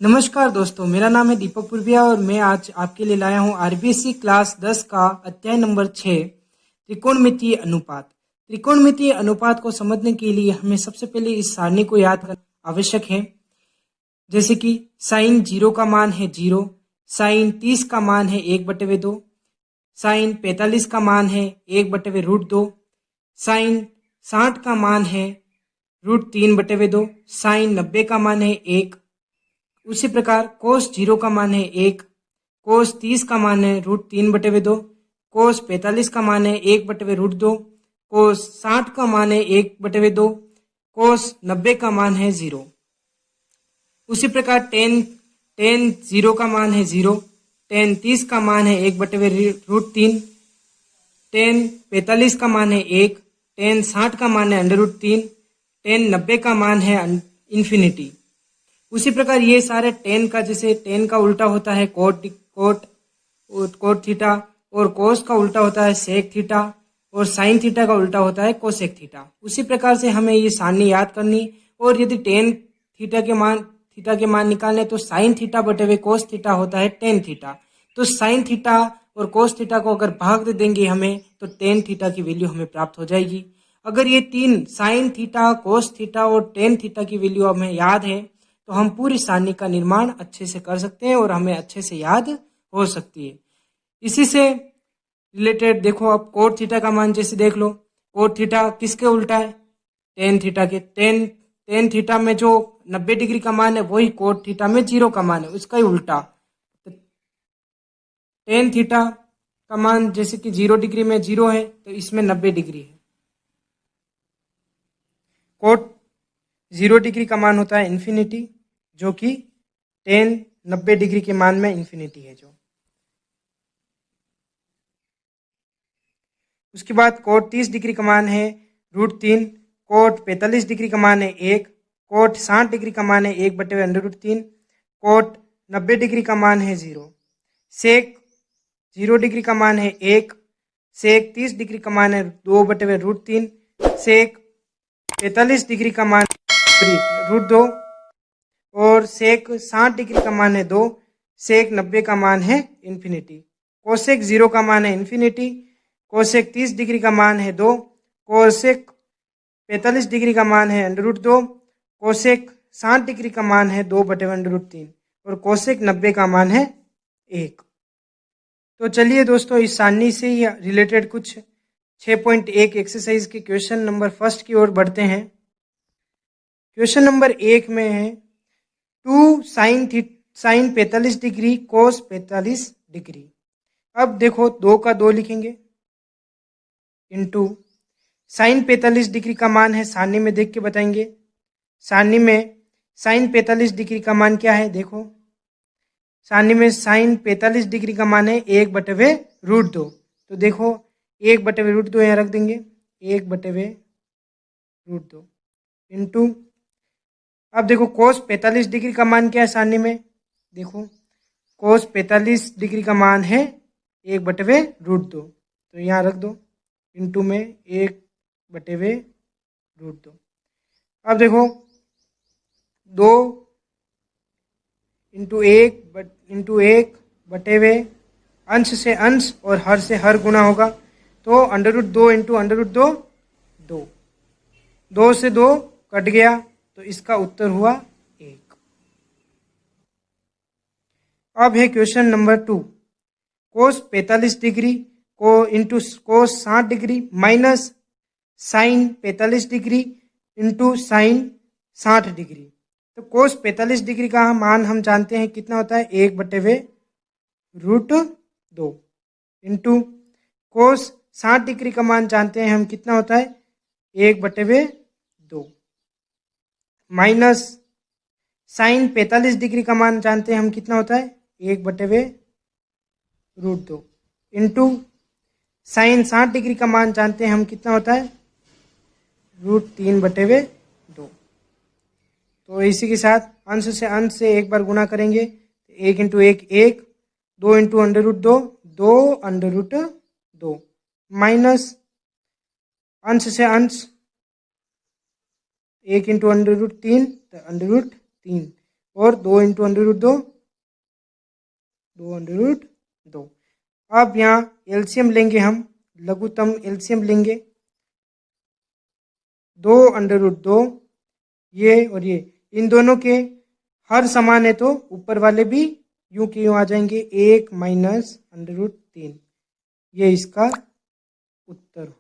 नमस्कार दोस्तों, मेरा नाम है दीपक पूर्विया और मैं आज आपके लिए लाया हूँ आरबीएससी क्लास 10 का अध्याय नंबर 6 त्रिकोणमितीय अनुपात। त्रिकोणमितीय अनुपात को समझने के लिए हमें सबसे पहले इस सारणी को याद करना आवश्यक है। जैसे कि साइन 0 का मान है 0, साइन 30 का मान है 1/2, साइन 45 का मान है 1/√2, साइन 60 का मान है √3/2, साइन 90 का मान है 1। उसी प्रकार कोस 0 का मान है 1, कोस 30 का मान है √3/2, कोस 45 का मान है 1/√2, कोस 60 का मान है 1/2, कोस 90 का मान है 0। उसी प्रकार टेन 0 का मान है 0, टेन 30 का मान है 1/√3, टेन 45 का मान है 1, टेन 60 का मान है √3, टेन 90 का मान है इन्फिनिटी। उसी प्रकार ये सारे टेन का, जैसे टेन का उल्टा होता है कोट थीटा, और कोस का उल्टा होता है सेक थीटा, और साइन थीटा का उल्टा होता है कोसेक थीटा। उसी प्रकार से हमें ये सारणी याद करनी। और यदि टेन थीटा के मान निकालने तो साइन थीटा बटे कोस थीटा होता है टेन थीटा। तो साइन थीटा और कोस थीटा को अगर भाग दे देंगे हमें तो टेन थीटा की वैल्यू हमें प्राप्त हो जाएगी। अगर ये तीन साइन थीटा, कोस थीटा और टेन थीटा की वैल्यू हमें याद है तो हम पूरी सारणी का निर्माण अच्छे से कर सकते हैं और हमें अच्छे से याद हो सकती है। इसी से रिलेटेड देखो, अब कोट थीटा का मान जैसे देख लो, कोट थीटा किसके उल्टा है? टेन थीटा के। टेन थीटा में जो 90 डिग्री का मान है वही कोट थीटा में 0 का मान है, उसका ही उल्टा। तो टेन थीटा का मान जैसे कि 0 डिग्री में 0 है तो इसमें 90 डिग्री है। कोट 0 डिग्री का मान होता है इन्फिनिटी, जो कि टेन 90 डिग्री के मान में इन्फिनिटी है जो। उसके बाद कोट 30 डिग्री का मान है √3, कोट 45 डिग्री का मान है 1, कोट 60 डिग्री का मान है 1/√3, कोट 90 डिग्री का मान है 0, सेक 0 डिग्री का मान है 1, सेक 30 डिग्री का मान है 2/√3, सेक 45 डिग्री का मान √2, और सेक 60 डिग्री का मान है 2, सेक 90 का मान है इन्फिनिटी। कोसेक 0 का मान है इन्फिनिटी, कोसेक 30 डिग्री का मान है 2, कोसेक 45 डिग्री का मान है √2, कोसेक 60 डिग्री का मान है 2/√3, और कोसेक 90 का मान है 1। तो चलिए दोस्तों, इस सारणी से ही रिलेटेड कुछ 6.1 एक्सरसाइज के क्वेश्चन नंबर फर्स्ट की ओर बढ़ते हैं। क्वेश्चन नंबर 1 में है 2 साइन 45 डिग्री कोस 45 डिग्री। अब देखो 2 का 2 लिखेंगे इनटू साइन 45 डिग्री का मान है, सारणी में देख के बताएंगे। सारणी में साइन 45 डिग्री का मान क्या है? देखो सारणी में साइन 45 डिग्री का मान है 1/√2। तो देखो 1/√2 यहाँ रख देंगे, 1/√2 इनटू, अब देखो कोस 45 डिग्री का मान क्या है सारणी में? देखो कोस 45 डिग्री का मान है 1/√2, तो यहाँ रख दो इनटू में 1/√2। अब देखो 2 इंटू 1/, अंश से अंश और हर से हर गुना होगा, तो √2 इंटू √2 2, 2 से 2 कट गया, तो इसका उत्तर हुआ 1। अब है क्वेश्चन नंबर 2, कोस 45 डिग्री को into cos 60 degree minus sine 45 degree into sine 60 degree. तो कोस 45 डिग्री का मान हम जानते हैं कितना होता है? 1/√2 इंटू कोस 60 डिग्री का मान जानते हैं हम कितना होता है? 1/2 माइनस साइन 45 डिग्री का मान जानते हैं हम कितना होता है? 1/√2 इंटू साइन 60 डिग्री का मान जानते हैं हम कितना होता है? √3/2। तो इसी के साथ अंश से अंश से एक बार गुणा करेंगे, 1 इंटू 1 1, 2 इंटू √2 2/2, माइनस अंश से अंश 1 इंटू √3 तो √3, और 2 इंटू √2 2 √2। अब यहाँ एलसीएम लेंगे, हम लघुत्तम एलसीएम लेंगे। 2 √2 ये और ये, इन दोनों के हर समान है तो ऊपर वाले भी यूं के यूं आ जाएंगे, 1 - √3। ये इसका उत्तर